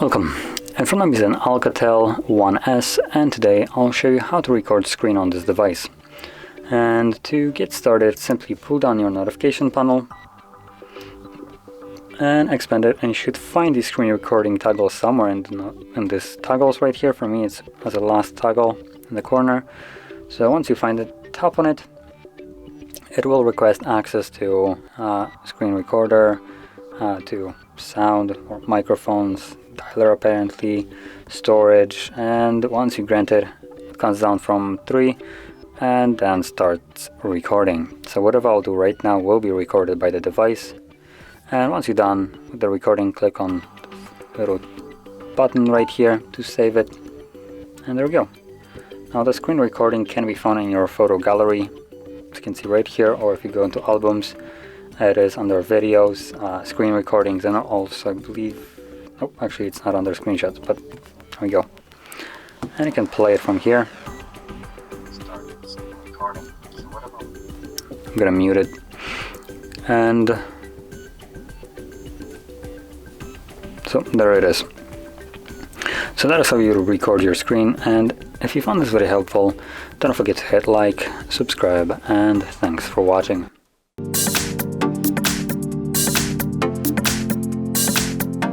Welcome, in front of me is an ALCATEL 1S, and today I'll show you how to record screen on this device. And to get started, simply pull down your notification panel and expand it, and you should find the screen recording toggle somewhere in this toggles right here. For me it's as a last toggle in the corner. So once you find it, tap on it. It will request access to screen recorder, to sound or microphones, dialer apparently, storage, and once you grant it, it comes down from 3 and then starts recording. So whatever I'll do right now will be recorded by the device, and once you're done with the recording, click on the little button right here to save it, and there we go. Now the screen recording can be found in your photo gallery, as you can see right here, or if you go into albums, it is under videos, screen recordings, and also I believe, oh, actually it's not under screenshots, but there we go. And you can play it from here. I'm gonna mute it. And so there it is. So that is how you record your screen, and if you found this very helpful, don't forget to hit like, subscribe, and thanks for watching.